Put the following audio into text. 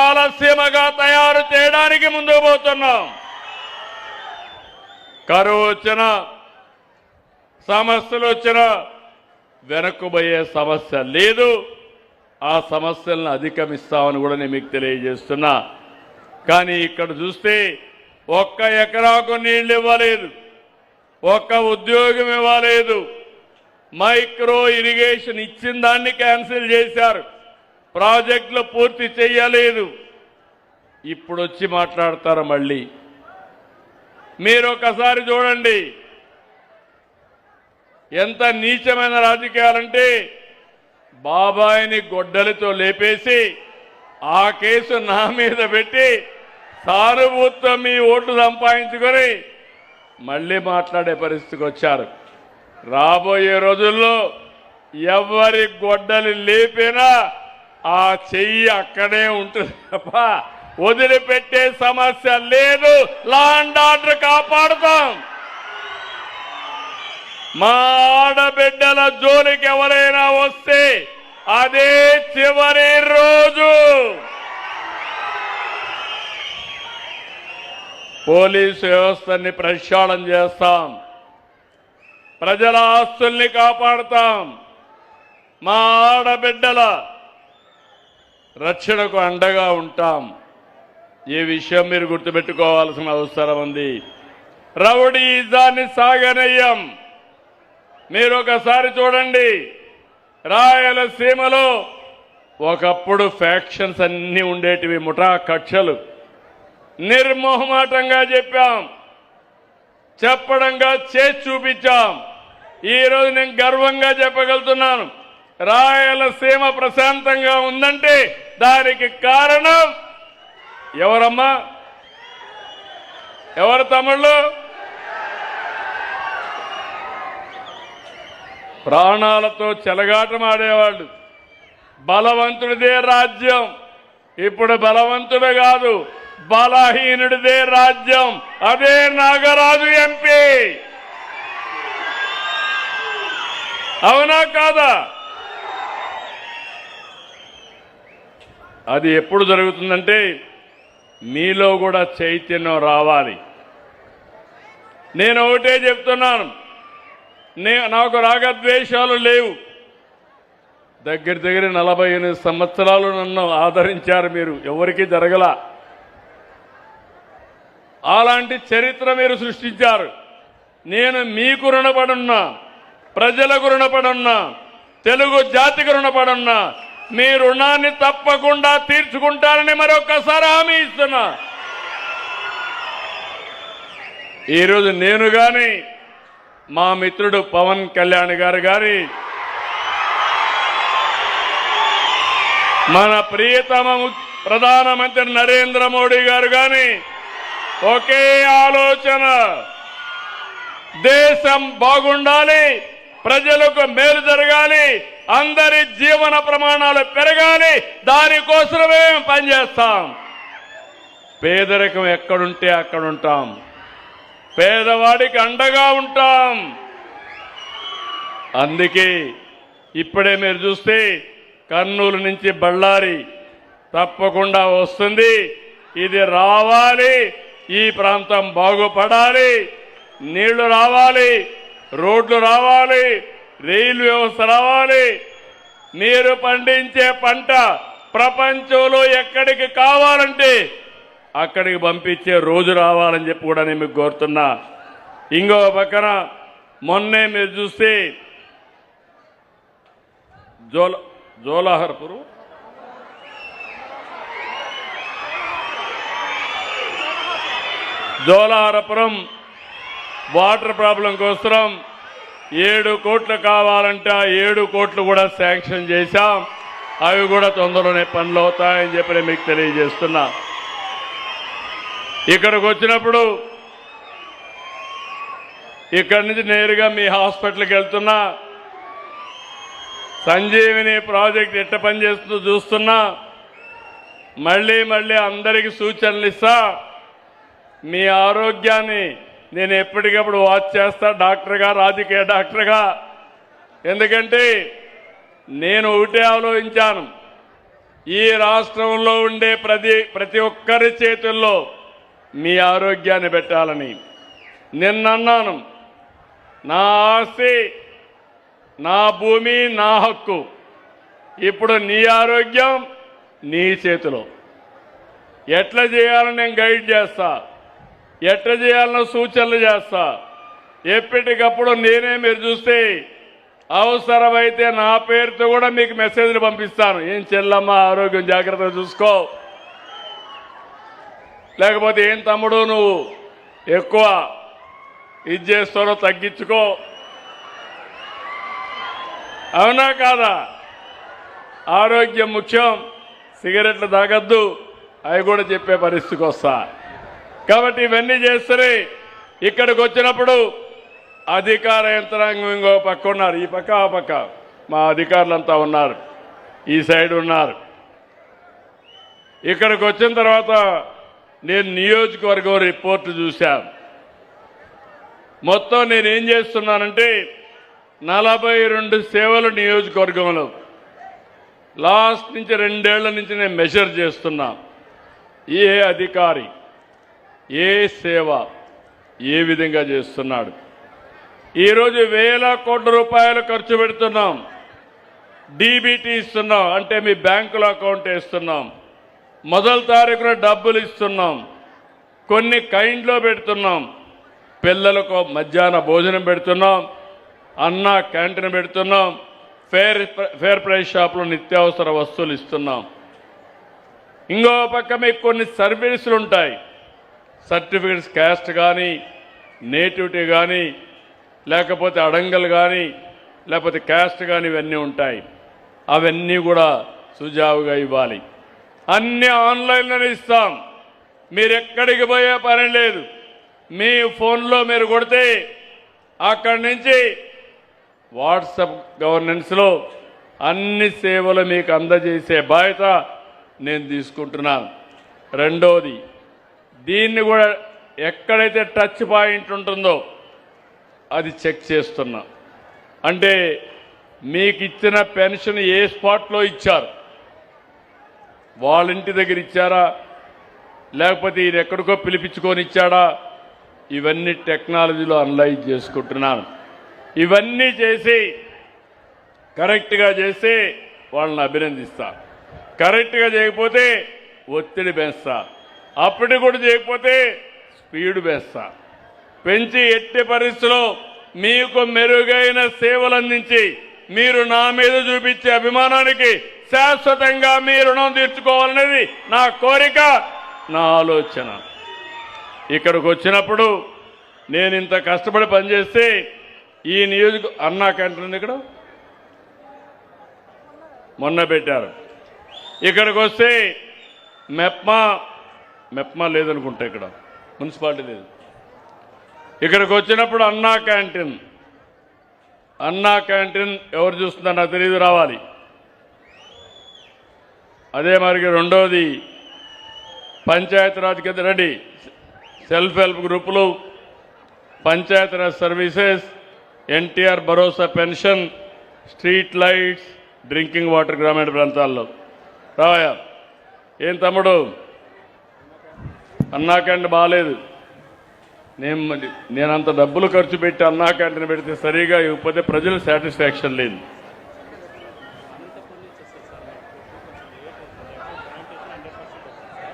ఆలస్యముగా తయారు చేయడానికి ముందుకు పోతున్నాం. కరువు వచ్చినా సమస్యలు వచ్చినా వెనక్కుపోయే సమస్య లేదు. ఆ సమస్యలను అధిగమిస్తామని కూడా నేను మీకు తెలియజేస్తున్నా. కానీ ఇక్కడ చూస్తే ఒక్క ఎకరాకు నీళ్లు ఇవ్వలేదు, ఒక్క ఉద్యోగం ఇవ్వలేదు, మైక్రో ఇరిగేషన్ ఇచ్చిన దాన్ని క్యాన్సిల్ చేశారు, ప్రాజెక్టులు పూర్తి చేయలేదు. ఇప్పుడు వచ్చి మాట్లాడతారు మళ్ళీ. మీరు ఒకసారి చూడండి ఎంత నీచమైన రాజకీయాలంటే, బాబాయిని గొడ్డలితో లేపేసి ఆ కేసు నా మీద పెట్టి సానుభూతితో మీ ఓట్లు సంపాదించుకొని మళ్ళీ మాట్లాడే పరిస్థితికి వచ్చారు. రాబోయే రోజుల్లో ఎవరి గొడ్డలి లేపినా ఆ చెయ్యి అక్కడే ఉంటుంది తప్ప వదిలిపెట్టే సమస్య లేదు. లా అండ్ ఆర్డర్ కాపాడుతాం. మా ఆడబిడ్డల జోలికి ఎవరైనా వస్తే అదే చివరి రోజు. పోలీసు వ్యవస్థని ప్రక్షాళన చేస్తాం, ప్రజల ఆస్తుల్ని కాపాడుతాం, మా ఆడబిడ్డల రక్షణకు అండగా ఉంటాం. ఈ విషయం మీరు గుర్తుపెట్టుకోవాల్సిన అవసరం ఉంది. రౌడీజాన్ని సాగనయ్యం. మీరు ఒకసారి చూడండి, రాయలసీమలో ఒకప్పుడు ఫ్యాక్షన్స్ అన్నీ ఉండేటివి, ముఠా కక్షలు. నిర్మోహమాటంగా చెప్పాం, చెప్పడంగా చేసి చూపించాం. ఈరోజు నేను గర్వంగా చెప్పగలుగుతున్నాను, రాయలసీమ ప్రశాంతంగా ఉందంటే దానికి కారణం ఎవరమ్మా? ఎవరు తమ్ముళ్ళు? ప్రాణాలతో చెలగాటమాడేవాళ్ళు. బలవంతుడిదే రాజ్యం. ఇప్పుడు బలవంతుడు కాదు, బలహీనుడిదే రాజ్యం. అదే నాగరాజు ఎంపీ. అవునా కాదా? అది ఎప్పుడు జరుగుతుందంటే మీలో కూడా చైతన్యం రావాలి. నేను ఒకటే చెప్తున్నాను, నాకు రాగద్వేషాలు లేవు. దగ్గర 48 సంవత్సరాలు నన్ను ఆదరించారు మీరు, ఎవరికీ జరగల. అలాంటి చరిత్ర మీరు సృష్టించారు. నేను మీకు రుణపడున్నా, ప్రజలకు రుణపడున్నా, తెలుగు జాతికి రుణపడున్నా. మీ రుణాన్ని తప్పకుండా తీర్చుకుంటారని మరొకసారి హామీ ఇస్తున్నా. ఈరోజు నేను కానీ, మా మిత్రుడు పవన్ కళ్యాణ్ గారు కానీ, మన ప్రియతమ ప్రధానమంత్రి నరేంద్ర మోడీ గారు కానీ ఒకే ఆలోచన, దేశం బాగుండాలి, ప్రజలకు మేలు జరగాలి, అందరి జీవన ప్రమాణాలు పెరగాలి. దానికోసమే పనిచేస్తాం. పేదరికం ఎక్కడుంటే అక్కడుంటాం, పేదవాడికి అండగా ఉంటాం. అందుకే ఇప్పుడే మీరు చూస్తే కర్నూలు నుంచి బళ్ళారి తప్పకుండా వస్తుంది. ఇది రావాలి, ఈ ప్రాంతం బాగుపడాలి, నీళ్లు రావాలి, రోడ్లు రావాలి, రైలు వ్యవస్థ రావాలి. మీరు పండించే పంట ప్రపంచంలో ఎక్కడికి కావాలంటే అక్కడికి పంపించే రోజు రావాలని చెప్పి కూడా నేను మీకు కోరుతున్నా. ఇంకో పక్కన మొన్నే మీరు చూస్తే జోలహరపురం వాటర్ ప్రాబ్లం కోసం 7 కోట్లు కావాలంటే ఆ 7 కోట్లు కూడా శాంక్షన్ చేశాం. అవి కూడా తొందరలోనే పనులు అవుతాయని చెప్పి నేను మీకు తెలియజేస్తున్నా. ఇక్కడికి వచ్చినప్పుడు ఇక్కడి నుంచి నేరుగా మీ హాస్పిటల్కి వెళ్తున్నా. సంజీవిని ప్రాజెక్ట్ ఎట్ట పనిచేస్తుందో చూస్తున్నా. మళ్ళీ అందరికీ సూచనలు ఇస్తా. మీ ఆరోగ్యాన్ని నేను ఎప్పటికప్పుడు వాచ్ చేస్తా, డాక్టర్గా, రాజకీయ డాక్టర్గా. ఎందుకంటే నేను ఒకటే ఆలోచించాను, ఈ రాష్ట్రంలో ఉండే ప్రతి ఒక్కరి చేతుల్లో మీ ఆరోగ్యాన్ని పెట్టాలని నిన్నన్నాను. నా ఆస్తి, నా భూమి, నా హక్కు. ఇప్పుడు నీ ఆరోగ్యం నీ చేతిలో. ఎట్లా చేయాలని నేను గైడ్ చేస్తా, ఎట్లా చేయాలన్న సూచనలు చేస్తా. ఎప్పటికప్పుడు నేనే, మీరు చూస్తే అవసరమైతే నా పేరుతో కూడా మీకు మెసేజ్లు పంపిస్తాను. ఏం చెల్లమ్మ ఆరోగ్యం జాగ్రత్తగా చూసుకో, లేకపోతే ఏం తమ్ముడు నువ్వు ఎక్కువ ఇది చేస్తారో తగ్గించుకో. అవునా కాదా? ఆరోగ్యం ముఖ్యం. సిగరెట్లు తాగద్దు, అవి కూడా చెప్పే పరిస్థితికి వస్తా. కాబట్టి ఇవన్నీ చేస్తే ఇక్కడికి వచ్చినప్పుడు అధికార యంత్రాంగం ఇంకో పక్క ఉన్నారు, ఈ పక్క ఆ పక్క మా అధికారులంతా ఉన్నారు, ఈ సైడ్ ఉన్నారు. ఇక్కడికి వచ్చిన తర్వాత నేను నియోజకవర్గం రిపోర్టు చూశాను. మొత్తం నేనేం చేస్తున్నానంటే 42 సేవలు నియోజకవర్గంలో లాస్ట్ నుంచి 2 ఏళ్ల నుంచి నేను మెజర్ చేస్తున్నా. ఏ అధికారి ఏ సేవ ఏ విధంగా చేస్తున్నాడు. ఈరోజు వేల కోట్ల రూపాయలు ఖర్చు పెడుతున్నాం. డీబీటీ ఇస్తున్నాం, అంటే మీ బ్యాంకులో అకౌంట్ వేస్తున్నాం. మొదటి తారీఖున డబ్బులు ఇస్తున్నాం. కొన్ని కైండ్లో పెడుతున్నాం. పిల్లలకు మధ్యాహ్న భోజనం పెడుతున్నాం, అన్న క్యాంటీన్ పెడుతున్నాం, ఫేర్ ప్రైస్ షాపులో నిత్యావసర వస్తువులు ఇస్తున్నాం. ఇంకో పక్క మీకు కొన్ని సర్వీసులు ఉంటాయి. సర్టిఫికెట్స్ క్యాస్ట్ కానీ, నేటివిటీ కానీ, లేకపోతే అడంగల్ కానీ, లేకపోతే క్యాస్ట్ కానీ, ఇవన్నీ ఉంటాయి. అవన్నీ కూడా సుజావుగా ఇవ్వాలి. అన్నీ ఆన్లైన్లోనే ఇస్తాం. మీరు ఎక్కడికి పోయే పని లేదు. మీ ఫోన్లో మీరు కొడితే అక్కడి నుంచి వాట్సాప్ గవర్నెన్స్లో అన్ని సేవలు మీకు అందజేసే బాధ్యత నేను తీసుకుంటున్నాను. రెండోది, దీన్ని కూడా ఎక్కడైతే టచ్ పాయింట్ ఉంటుందో అది చెక్ చేస్తున్నా. అంటే మీకు ఇచ్చిన పెన్షన్ ఏ స్పాట్లో ఇచ్చారు, వాళ్ళ ఇంటి దగ్గర ఇచ్చారా, లేకపోతే ఈయన ఎక్కడికో పిలిపించుకొని ఇచ్చాడా, ఇవన్నీ టెక్నాలజీలో అనలైజ్ చేసుకుంటున్నాను. ఇవన్నీ చేసి కరెక్ట్గా చేస్తే వాళ్ళని అభినందిస్తా. కరెక్ట్గా చేయకపోతే ఒత్తిడి పెంచుతా. అప్పటి కూడా చేయకపోతే స్పీడ్ పెంచుతా. పెంచి ఎట్టి పరిస్థితుల్లో మీకు మెరుగైన సేవలు అందించి మీరు నా మీద చూపించే అభిమానానికి శాశ్వతంగా మీ రుణం తీర్చుకోవాలనేది నా కోరిక, నా ఆలోచన. ఇక్కడికి వచ్చినప్పుడు నేను ఇంత కష్టపడి పనిచేస్తే ఈ అన్నా క్యాంటీన్ ఇక్కడ మొన్న పెట్టారు. ఇక్కడికి వస్తే మెప్మా లేదనుకుంటా, ఇక్కడ మున్సిపాలిటీ లేదు. ఇక్కడికి వచ్చినప్పుడు అన్నా క్యాంటీన్ ఎవరు చూస్తున్నారు నాకు తెలియదు, రావాలి. అదే మరి రెండోది పంచాయతీరాజ్ కింద రెడీ సెల్ఫ్ హెల్ప్ గ్రూపులు, పంచాయతీరాజ్ సర్వీసెస్, ఎన్టీఆర్ భరోసా pension, street lights, drinking water గ్రామీణ ప్రాంతాల్లో రావయా. ఏం తమ్ముడు అన్నా క్యాంటీన్ బాగాలేదు. నేను అంత డబ్బులు ఖర్చు పెట్టి అన్నా క్యాంటీన్ పెడితే సరిగా ఇవ్వకపోతే ప్రజలు సాటిస్ఫాక్షన్ లేదు.